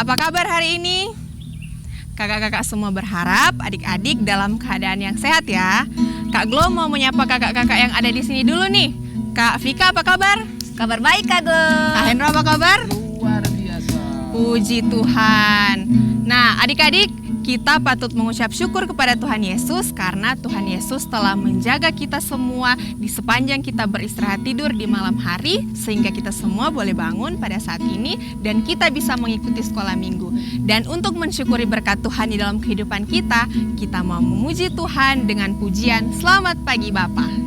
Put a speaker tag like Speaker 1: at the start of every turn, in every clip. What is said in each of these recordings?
Speaker 1: Apa kabar hari ini? Kakak-kakak semua berharap adik-adik dalam keadaan yang sehat ya. Kak Glo mau menyapa kakak-kakak yang ada di sini dulu nih. Kak Vika apa kabar?
Speaker 2: Kabar baik Kak Glo.
Speaker 1: Kak Hendro apa kabar?
Speaker 3: Luar biasa.
Speaker 1: Puji Tuhan. Nah adik-adik, kita patut mengucap syukur kepada Tuhan Yesus karena Tuhan Yesus telah menjaga kita semua di sepanjang kita beristirahat tidur di malam hari sehingga kita semua boleh bangun pada saat ini dan kita bisa mengikuti sekolah minggu. Dan untuk mensyukuri berkat Tuhan di dalam kehidupan kita mau memuji Tuhan dengan pujian Selamat Pagi Bapa.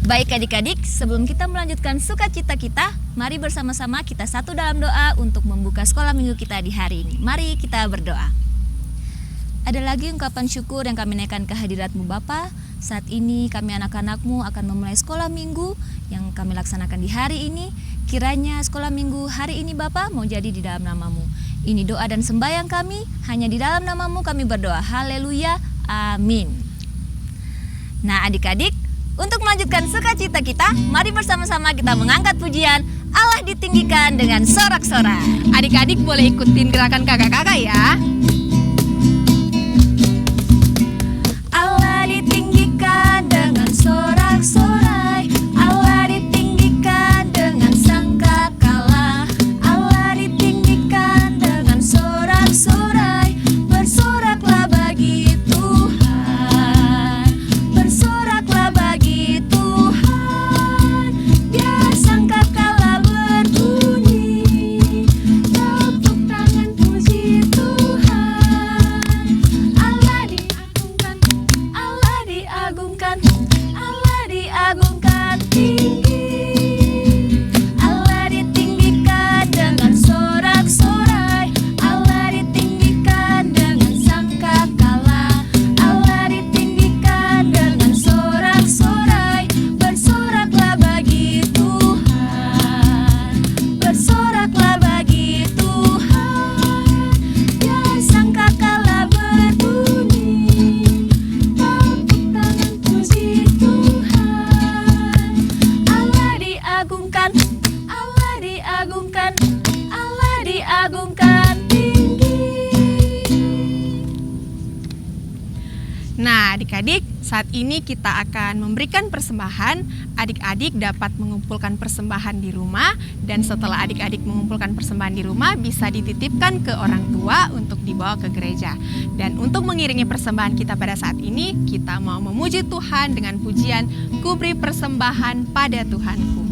Speaker 2: Baik adik-adik, sebelum kita melanjutkan sukacita kita, mari bersama-sama kita satu dalam doa untuk membuka sekolah minggu kita di hari ini. Mari kita berdoa. Ada lagi ungkapan syukur yang kami naikkan ke hadirat-Mu Bapa. Saat ini kami anak-anak-Mu akan memulai sekolah minggu yang kami laksanakan di hari ini. Kiranya sekolah minggu hari ini Bapa mau jadi di dalam nama-Mu. Ini doa dan sembahyang kami, hanya di dalam nama-Mu kami berdoa. Haleluya, amin. Nah adik-adik, untuk melanjutkan sukacita kita, mari bersama-sama kita mengangkat pujian Allah ditinggikan dengan sorak-sorai.
Speaker 1: Adik-adik boleh ikutin gerakan kakak-kakak ya.
Speaker 2: Allah ditinggikan dengan sorak-sorai, Allah ditinggikan dengan sangkakala, Allah ditinggikan dengan sorak-sorai, bersoraklah bagi Tuhan, bersoraklah bagi Tuhan, biar sangkakala berbunyi, tepuk tangan puji Tuhan.
Speaker 1: Nah, adik-adik, saat ini kita akan memberikan persembahan. Adik-adik dapat mengumpulkan persembahan di rumah, dan setelah adik-adik mengumpulkan persembahan di rumah, bisa dititipkan ke orang tua untuk dibawa ke gereja. Dan untuk mengiringi persembahan kita pada saat ini, kita mau memuji Tuhan dengan pujian "Ku beri persembahan pada Tuhanku".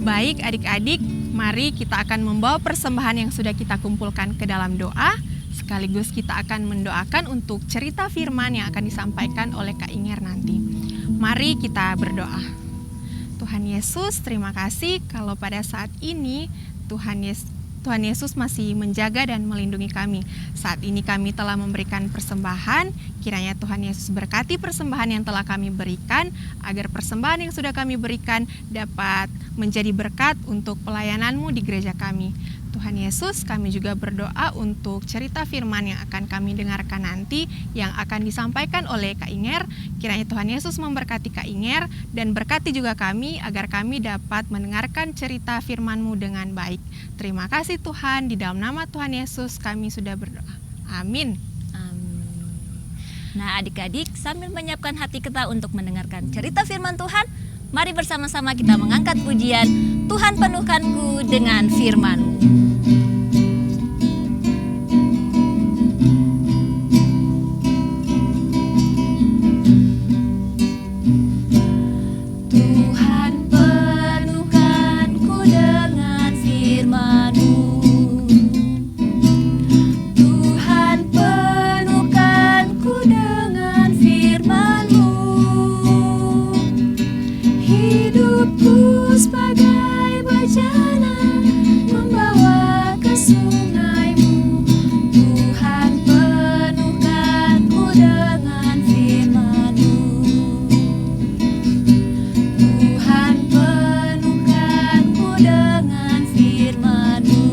Speaker 1: Baik adik-adik, mari kita akan membawa persembahan yang sudah kita kumpulkan ke dalam doa. Sekaligus kita akan mendoakan untuk cerita firman yang akan disampaikan oleh Kak Inger nanti. Mari kita berdoa. Tuhan Yesus, terima kasih kalau pada saat ini Tuhan Yesus masih menjaga dan melindungi kami. Saat ini kami telah memberikan persembahan, kiranya Tuhan Yesus berkati persembahan yang telah kami berikan, agar persembahan yang sudah kami berikan dapat menjadi berkat untuk pelayanan-Mu di gereja kami. Tuhan Yesus, kami juga berdoa untuk cerita firman yang akan kami dengarkan nanti, yang akan disampaikan oleh Kak Inger. Kiranya Tuhan Yesus memberkati Kak Inger dan berkati juga kami, agar kami dapat mendengarkan cerita firman-Mu dengan baik. Terima kasih Tuhan, di dalam nama Tuhan Yesus kami sudah berdoa. Amin.
Speaker 2: Nah, adik-adik, sambil menyiapkan hati kita untuk mendengarkan cerita firman Tuhan, mari bersama-sama kita mengangkat pujian "Tuhan penuhkanku dengan firman-Mu".
Speaker 3: Sebagai bejana membawa ke sungai-Mu, Tuhan penuhkanku dengan firman-Mu. Tuhan penuhkanku dengan firman-Mu.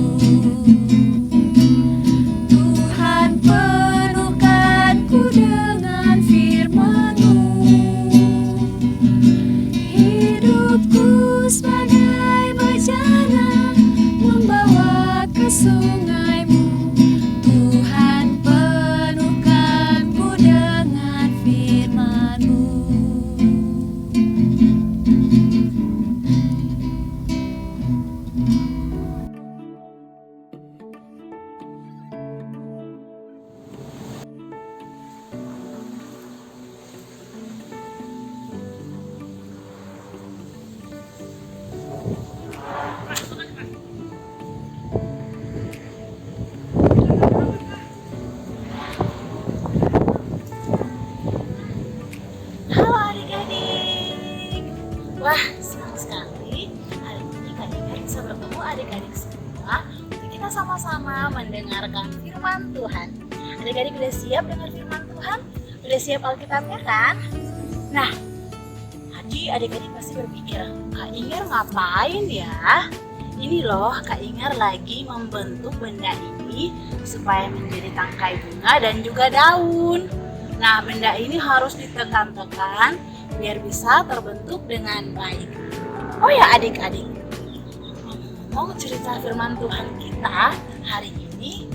Speaker 3: Tuhan penuhkanku dengan firman-Mu. Hidupku sebagai bejana membawa ke sungai-Mu, Tuhan penuhkanku dengan firman-Mu. Wah, senang sekali hari ini Kak Inger bisa bertemu adik-adik semua untuk kita sama-sama mendengarkan firman Tuhan. Adik-adik udah siap dengar firman Tuhan? Udah siap Alkitabnya kan? Nah, tadi adik-adik pasti berpikir, Kak Inger ngapain ya? Ini loh, Kak Inger lagi membentuk benda ini supaya menjadi tangkai bunga dan juga daun. Nah, benda ini harus ditekan-tekan biar bisa terbentuk dengan baik. Oh ya adik-adik, mau cerita firman Tuhan kita hari ini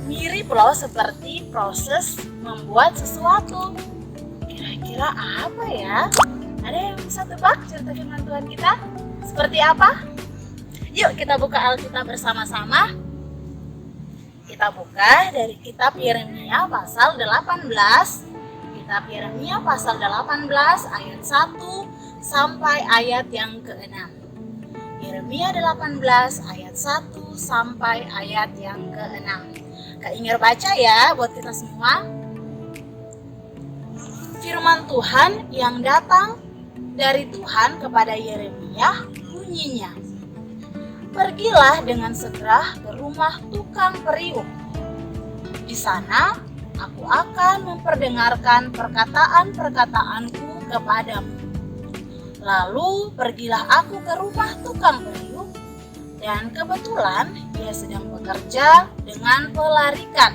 Speaker 3: mirip loh seperti proses membuat sesuatu. Kira-kira apa ya? Ada yang bisa tebak cerita firman Tuhan kita? Seperti apa? Yuk kita buka Alkitab bersama-sama. Kita buka dari kitab Yeremia pasal 18. Kitab Yeremia pasal 18 ayat 1 sampai ayat yang ke-6. Yeremia 18 ayat 1 sampai ayat yang ke-6. Kak Inger baca ya buat kita semua. Firman Tuhan yang datang dari Tuhan kepada Yeremia bunyinya, "Pergilah dengan segera ke rumah tukang periuk. Di sana aku akan memperdengarkan perkataan-perkataanku kepadamu. Lalu pergilah aku ke rumah tukang periuk, dan kebetulan dia sedang bekerja dengan pelarikan.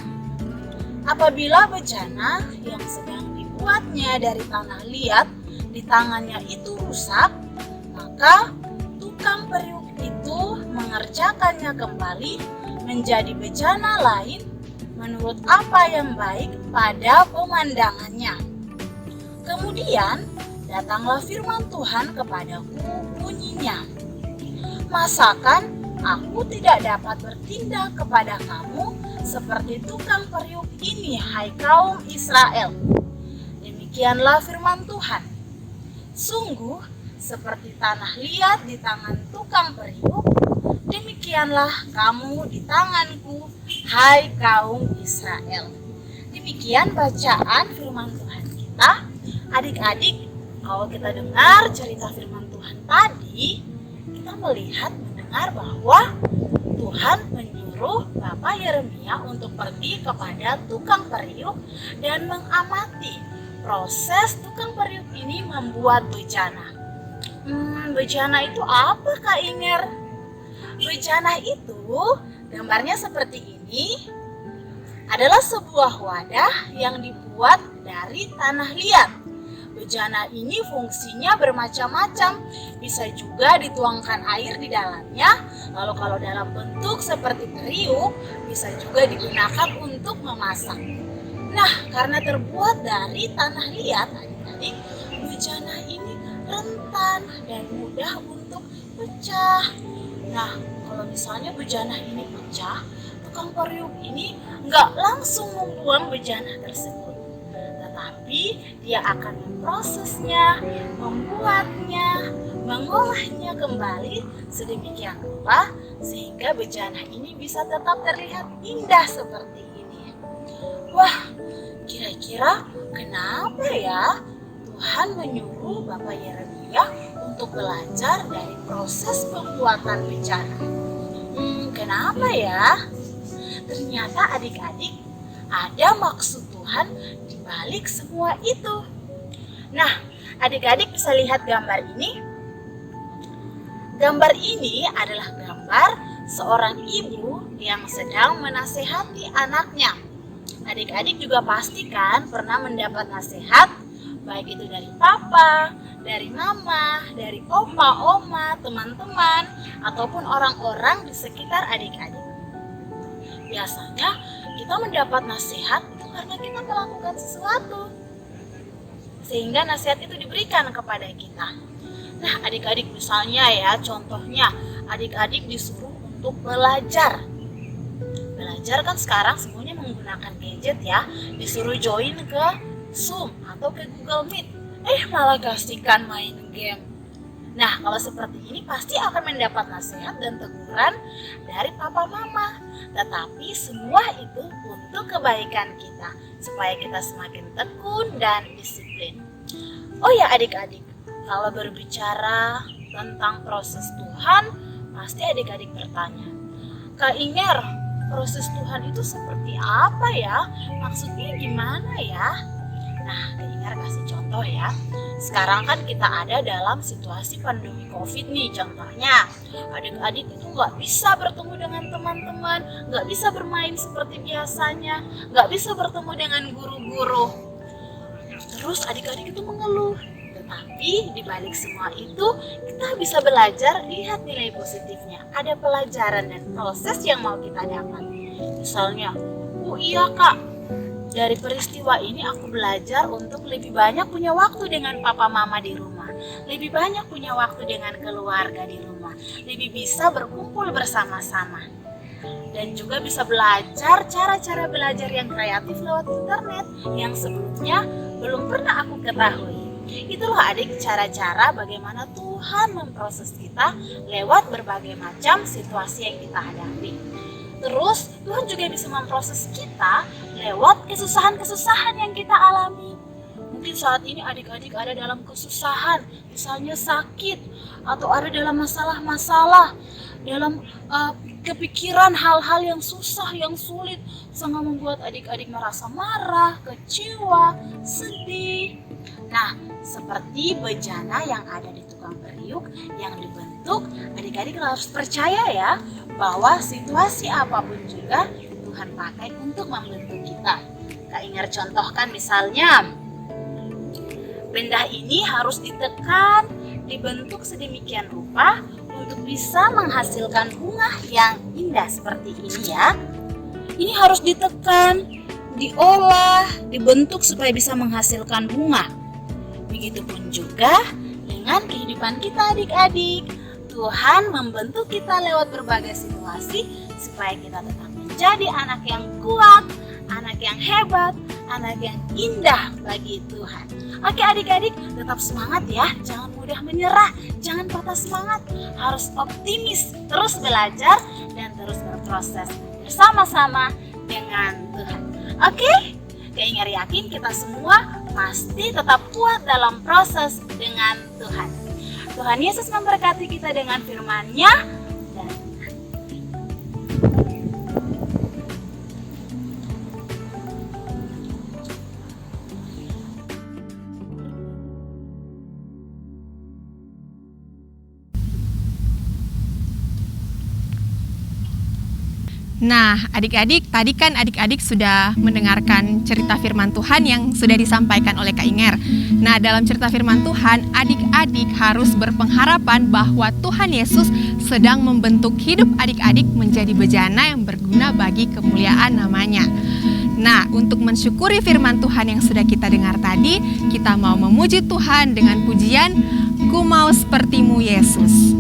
Speaker 3: Apabila bejana yang sedang dibuatnya dari tanah liat di tangannya itu rusak, maka tukang periuk itu mengerjakannya kembali menjadi bejana lain menurut apa yang baik pada pemandangannya. Kemudian datanglah firman Tuhan kepadaku bunyinya, masakan aku tidak dapat bertindak kepada kamu seperti tukang periuk ini, hai kaum Israel? Demikianlah firman Tuhan. Sungguh seperti tanah liat di tangan tukang periuk, demikianlah kamu di tanganku, hai kaum Israel." Demikian bacaan firman Tuhan kita. Adik-adik, kalau kita dengar cerita firman Tuhan tadi, kita mendengar bahwa Tuhan menyuruh Bapak Yeremia untuk pergi kepada tukang periuk dan mengamati proses tukang periuk ini membuat bejana. Bejana itu apa, Kak Inger? Bejana itu gambarnya seperti ini, adalah sebuah wadah yang dibuat dari tanah liat. Bejana ini fungsinya bermacam-macam, bisa juga dituangkan air di dalamnya. Lalu kalau dalam bentuk seperti periuk, bisa juga digunakan untuk memasak. Nah, karena terbuat dari tanah liat, adik-adik, bejana ini rentan dan mudah untuk pecah. Nah, kalau misalnya bejana ini pecah, tukang periuk ini nggak langsung membuang bejana tersebut, tetapi dia akan memprosesnya, membuatnya, mengolahnya kembali sedemikian rupa sehingga bejana ini bisa tetap terlihat indah seperti ini. Wah, kira-kira kenapa ya Tuhan menyuruh Bapak Yeremia untuk belajar dari proses pembuatan bejana? Kenapa ya? Ternyata adik-adik, ada maksud Tuhan di balik semua itu. Nah, adik-adik bisa lihat gambar ini. Gambar ini adalah gambar seorang ibu yang sedang menasehati anaknya. Adik-adik juga pastikan pernah mendapat nasihat, baik itu dari papa, dari mama, dari opa, oma, teman-teman, ataupun orang-orang di sekitar adik-adik. Biasanya kita mendapat nasihat itu karena kita melakukan sesuatu, sehingga nasihat itu diberikan kepada kita. Nah, adik-adik misalnya ya, contohnya adik-adik disuruh untuk belajar. Belajar kan sekarang semuanya menggunakan gadget ya, disuruh join ke Zoom atau ke Google Meet. Malah kasihkan main game. Nah, kalau seperti ini pasti akan mendapat nasihat dan teguran dari papa mama. Tetapi semua itu untuk kebaikan kita, supaya kita semakin tekun dan disiplin. Oh ya adik-adik, kalau berbicara tentang proses Tuhan, pasti adik-adik bertanya, Kak Inger, proses Tuhan itu seperti apa ya? Maksudnya gimana ya? Nah, Kak Inger kasih contoh ya. Sekarang kan kita ada dalam situasi pandemi COVID nih. Contohnya, adik-adik itu nggak bisa bertemu dengan teman-teman, nggak bisa bermain seperti biasanya, nggak bisa bertemu dengan guru-guru. Terus adik-adik itu mengeluh. Tetapi di balik semua itu, kita bisa belajar lihat nilai positifnya. Ada pelajaran dan proses yang mau kita dapat. Misalnya, oh iya Kak, dari peristiwa ini aku belajar untuk lebih banyak punya waktu dengan papa mama di rumah, lebih banyak punya waktu dengan keluarga di rumah, lebih bisa berkumpul bersama-sama. dan juga bisa belajar cara-cara belajar yang kreatif lewat internet yang sebelumnya belum pernah aku ketahui. Itulah adik cara-cara bagaimana Tuhan memproses kita lewat berbagai macam situasi yang kita hadapi. Terus Tuhan juga bisa memproses kita lewat kesusahan-kesusahan yang kita alami. Mungkin saat ini adik-adik ada dalam kesusahan, misalnya sakit, atau ada dalam masalah-masalah, dalam kepikiran hal-hal yang susah, yang sulit, sehingga membuat adik-adik merasa marah, kecewa, sedih. Nah, seperti bejana yang ada di tukang periuk yang dibentuk, adik-adik harus percaya ya, bahwa situasi apapun juga Tuhan pakai untuk membentuk kita. Kak Inger contohkan misalnya, benda ini harus ditekan, dibentuk sedemikian rupa untuk bisa menghasilkan bunga yang indah seperti ini ya. Ini harus ditekan, diolah, dibentuk supaya bisa menghasilkan bunga. Begitupun juga dengan kehidupan kita adik-adik. Tuhan membentuk kita lewat berbagai situasi supaya kita tetap menjadi anak yang kuat, anak yang hebat, anak yang indah bagi Tuhan. Oke adik-adik, tetap semangat ya, jangan mudah menyerah, jangan patah semangat, harus optimis, terus belajar dan terus berproses bersama-sama dengan Tuhan. Oke? Kak Inger yakin kita semua pasti tetap kuat dalam proses dengan Tuhan. Tuhan Yesus memberkati kita dengan firman-Nya dan
Speaker 1: Nah, adik-adik, tadi kan adik-adik sudah mendengarkan cerita firman Tuhan yang sudah disampaikan oleh Kak Inger. Nah, dalam cerita firman Tuhan, adik-adik harus berpengharapan bahwa Tuhan Yesus sedang membentuk hidup adik-adik menjadi bejana yang berguna bagi kemuliaan namanya. Nah, untuk mensyukuri firman Tuhan yang sudah kita dengar tadi, kita mau memuji Tuhan dengan pujian, "Ku mau sepertimu Yesus."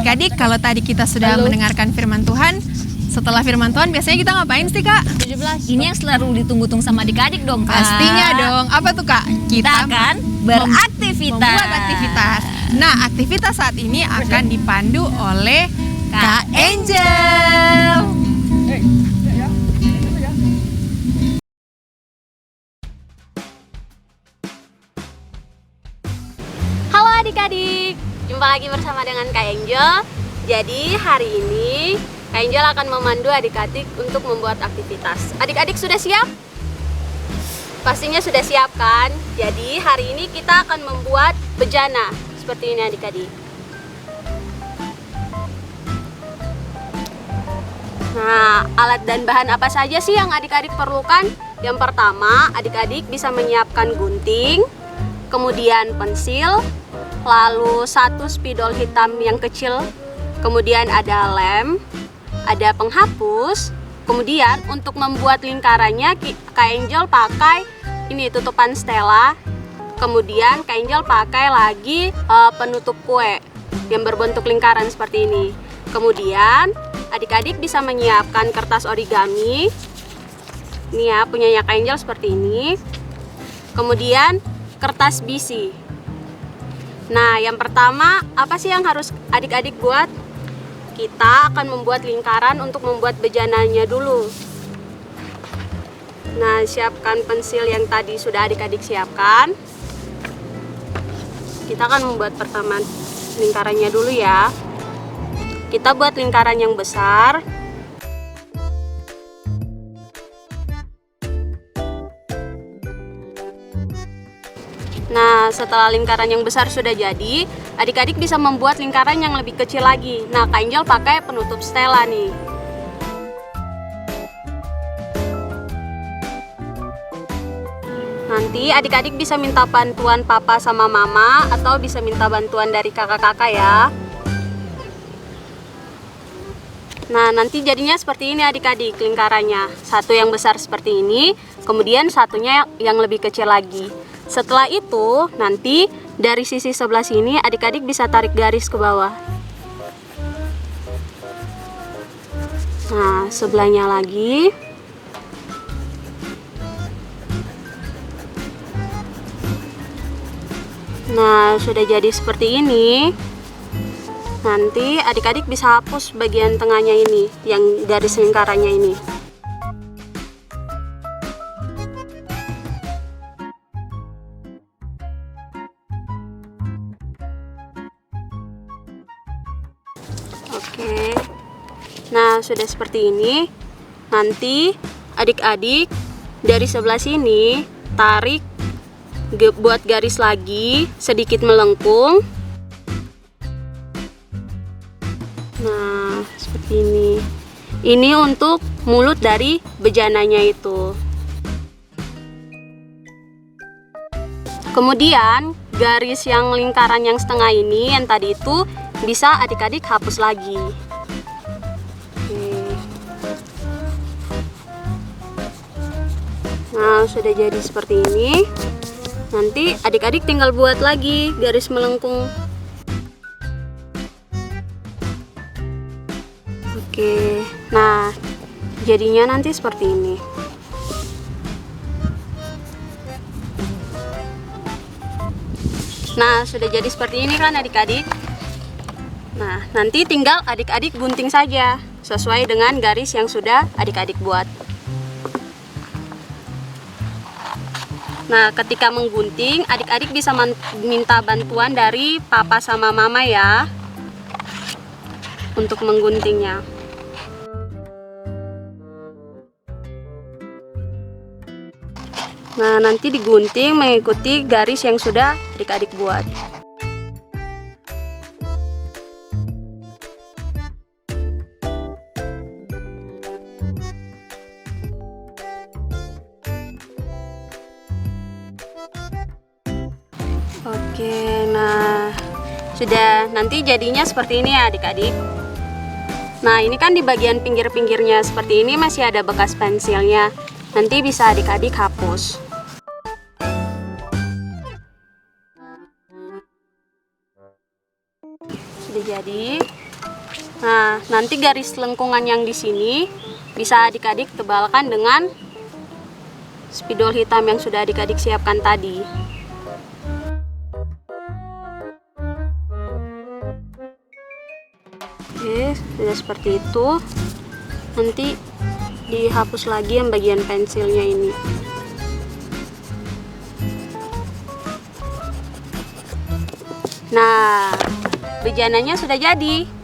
Speaker 1: Adik-adik, kalau tadi kita sudah mendengarkan firman Tuhan, setelah firman Tuhan biasanya kita ngapain sih, Kak?
Speaker 2: 17. Ini yang selalu ditunggu-tunggu sama adik-adik dong, Kak.
Speaker 1: Pastinya dong. Apa tuh, Kak?
Speaker 2: Kita akan beraktivitas.
Speaker 1: Membuat aktivitas. Nah, aktivitas saat ini akan dipandu oleh Kak Angel.
Speaker 4: Halo adik-adik, jumpa lagi bersama dengan Kak Angel. Jadi hari ini Kak Angel akan memandu adik-adik untuk membuat aktivitas. Adik-adik sudah siap? Pastinya sudah siap kan? Jadi hari ini kita akan membuat bejana seperti ini adik-adik. Nah, alat dan bahan apa saja sih yang adik-adik perlukan? Yang pertama, adik-adik bisa menyiapkan gunting, kemudian pensil, lalu 1 spidol hitam yang kecil, kemudian ada lem, ada penghapus. Kemudian untuk membuat lingkarannya Kak Angel pakai ini tutupan Stella. Kemudian Kak Angel pakai lagi penutup kue yang berbentuk lingkaran seperti ini. Kemudian adik-adik bisa menyiapkan kertas origami. Ini ya, punyanya Kak Angel seperti ini. Kemudian kertas bisi. Nah, yang pertama apa sih yang harus adik-adik buat? Kita akan membuat lingkaran untuk membuat bejananya dulu. Nah, siapkan pensil yang tadi sudah adik-adik siapkan. Kita akan membuat pertama lingkarannya dulu ya. Kita buat lingkaran yang besar. Nah, setelah lingkaran yang besar sudah jadi, adik-adik bisa membuat lingkaran yang lebih kecil lagi. Nah, Kak Angel pakai penutup Stella nih. Nanti adik-adik bisa minta bantuan papa sama mama atau bisa minta bantuan dari kakak-kakak ya. Nah, nanti jadinya seperti ini adik-adik lingkarannya. Satu yang besar seperti ini, kemudian satunya yang lebih kecil lagi. Setelah itu, nanti dari sisi sebelah sini adik-adik bisa tarik garis ke bawah. Nah, sebelahnya lagi. Nah, sudah jadi seperti ini. Nanti adik-adik bisa hapus bagian tengahnya ini, yang garis lingkarannya ini. Oke. Nah, sudah seperti ini. Nanti adik-adik dari sebelah sini tarik, buat garis lagi sedikit melengkung. Nah, seperti ini. Ini untuk mulut dari bejananya itu. Kemudian garis yang lingkaran yang setengah ini yang tadi itu bisa adik-adik hapus lagi. Oke. Nah, sudah jadi seperti ini. Nanti adik-adik tinggal buat lagi garis melengkung. Oke, nah jadinya nanti seperti ini. Nah, sudah jadi seperti ini kan adik-adik. Nah, nanti tinggal adik-adik gunting saja sesuai dengan garis yang sudah adik-adik buat. Nah, ketika menggunting, adik-adik bisa minta bantuan dari papa sama mama ya untuk mengguntingnya. Nah, nanti digunting mengikuti garis yang sudah adik-adik buat. Oke, nah sudah, nanti jadinya seperti ini ya adik-adik. Nah, ini kan di bagian pinggir-pinggirnya seperti ini masih ada bekas pensilnya. Nanti bisa adik-adik hapus. Sudah jadi. Nah, nanti garis lengkungan yang di sini bisa adik-adik tebalkan dengan spidol hitam yang sudah adik-adik siapkan tadi. Oke, sudah seperti itu. Nanti dihapus lagi yang bagian pensilnya ini. Nah, bejananya sudah jadi.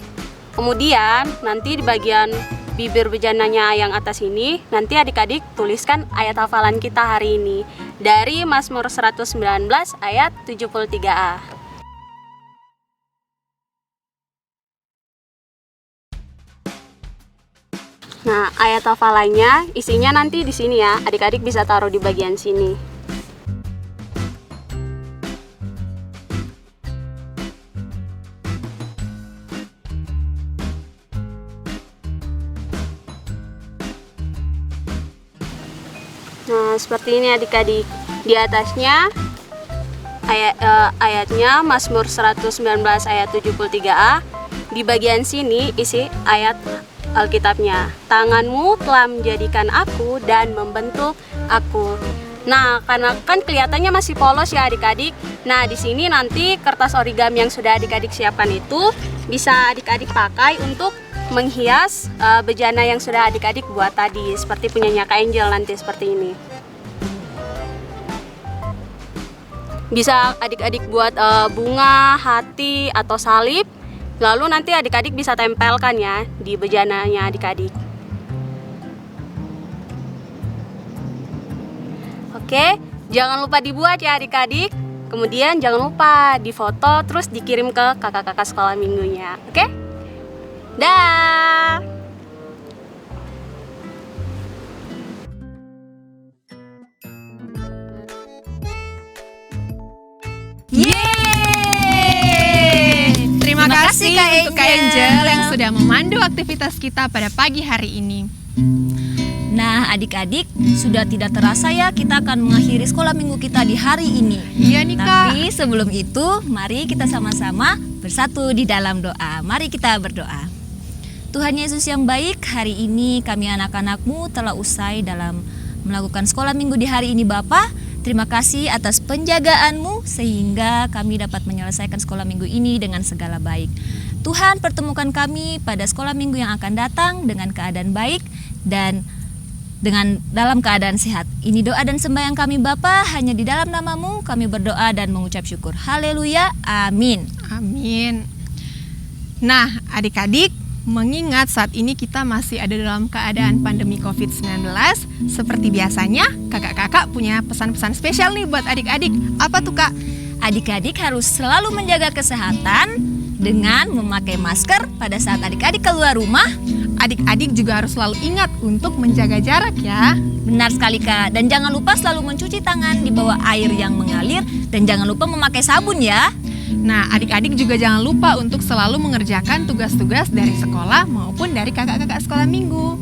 Speaker 4: Kemudian nanti di bagian bibir bejananya yang atas ini, nanti adik-adik tuliskan ayat hafalan kita hari ini dari Mazmur 119 ayat 73a. Nah, ayat hafalannya isinya nanti di sini ya. Adik-adik bisa taruh di bagian sini. Nah, seperti ini adik-adik. Di atasnya ayatnya Mazmur 119 ayat 73a. Di bagian sini isi ayat Alkitabnya. Tanganmu telah menjadikan aku dan membentuk aku. Nah, karena kan kelihatannya masih polos ya adik-adik. Nah, di sini nanti kertas origami yang sudah adik-adik siapkan itu bisa adik-adik pakai untuk menghias bejana yang sudah adik-adik buat tadi, seperti punyanya Kak Angel nanti seperti ini. Bisa adik-adik buat bunga, hati, atau salib. Lalu nanti adik-adik bisa tempelkan ya di bejananya adik-adik. Oke, jangan lupa dibuat ya adik-adik. Kemudian jangan lupa difoto terus dikirim ke kakak-kakak sekolah minggunya. Oke? Dah.
Speaker 1: Terima kasih
Speaker 2: Kak
Speaker 1: untuk Kak Angel yang sudah memandu aktivitas kita pada pagi hari ini.
Speaker 2: Nah, adik-adik, sudah tidak terasa ya kita akan mengakhiri sekolah minggu kita di hari ini.
Speaker 1: Iya nih Kak.
Speaker 2: Tapi sebelum itu, mari kita sama-sama bersatu di dalam doa. Mari kita berdoa. Tuhan Yesus yang baik, hari ini kami anak-anak-Mu telah usai dalam melakukan sekolah minggu di hari ini Bapa. Terima kasih atas penjagaan-Mu sehingga kami dapat menyelesaikan sekolah minggu ini dengan segala baik. Tuhan, pertemukan kami pada sekolah minggu yang akan datang dengan keadaan baik dan dengan dalam keadaan sehat. Ini doa dan sembahyang kami Bapa, hanya di dalam nama-Mu kami berdoa dan mengucap syukur. Haleluya, amin.
Speaker 1: Amin. Nah, adik-adik, mengingat saat ini kita masih ada dalam keadaan pandemi COVID-19, seperti biasanya kakak-kakak punya pesan-pesan spesial nih buat adik-adik. Apa tuh Kak?
Speaker 2: Adik-adik harus selalu menjaga kesehatan dengan memakai masker pada saat adik-adik keluar rumah.
Speaker 1: Adik-adik juga harus selalu ingat untuk menjaga jarak ya.
Speaker 2: Benar sekali Kak, dan jangan lupa selalu mencuci tangan di bawah air yang mengalir dan jangan lupa memakai sabun ya.
Speaker 1: Nah, adik-adik juga jangan lupa untuk selalu mengerjakan tugas-tugas dari sekolah maupun dari kakak-kakak sekolah minggu.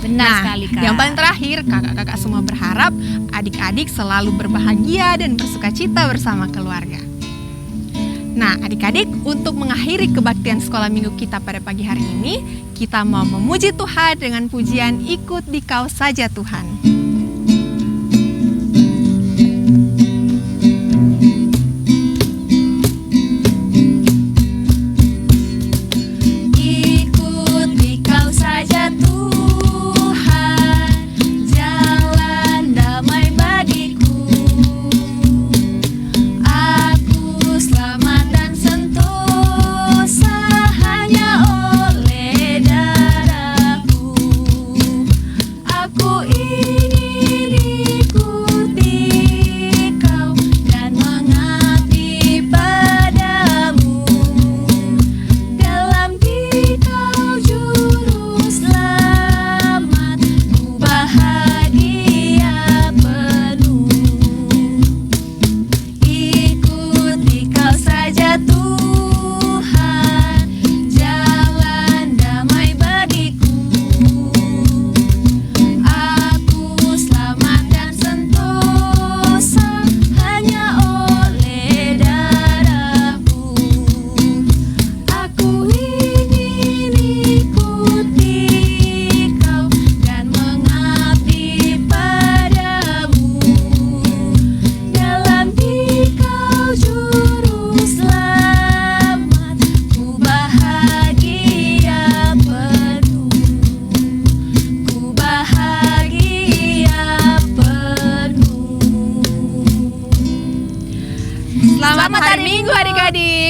Speaker 2: Benar sekali Kak.
Speaker 1: Yang paling terakhir, kakak-kakak semua berharap adik-adik selalu berbahagia dan bersukacita bersama keluarga. Nah, adik-adik, untuk mengakhiri kebaktian sekolah minggu kita pada pagi hari ini, kita mau memuji Tuhan dengan pujian Ikut di Kau Saja Tuhan.
Speaker 5: Aku ingin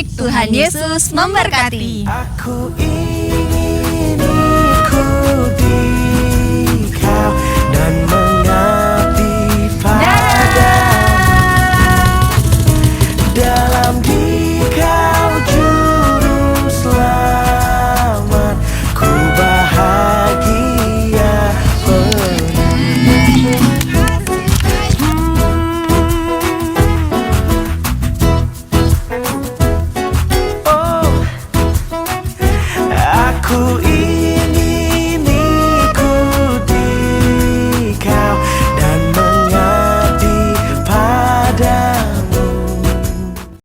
Speaker 2: adik-adik, Tuhan Yesus memberkati.
Speaker 5: Aku ingin ikut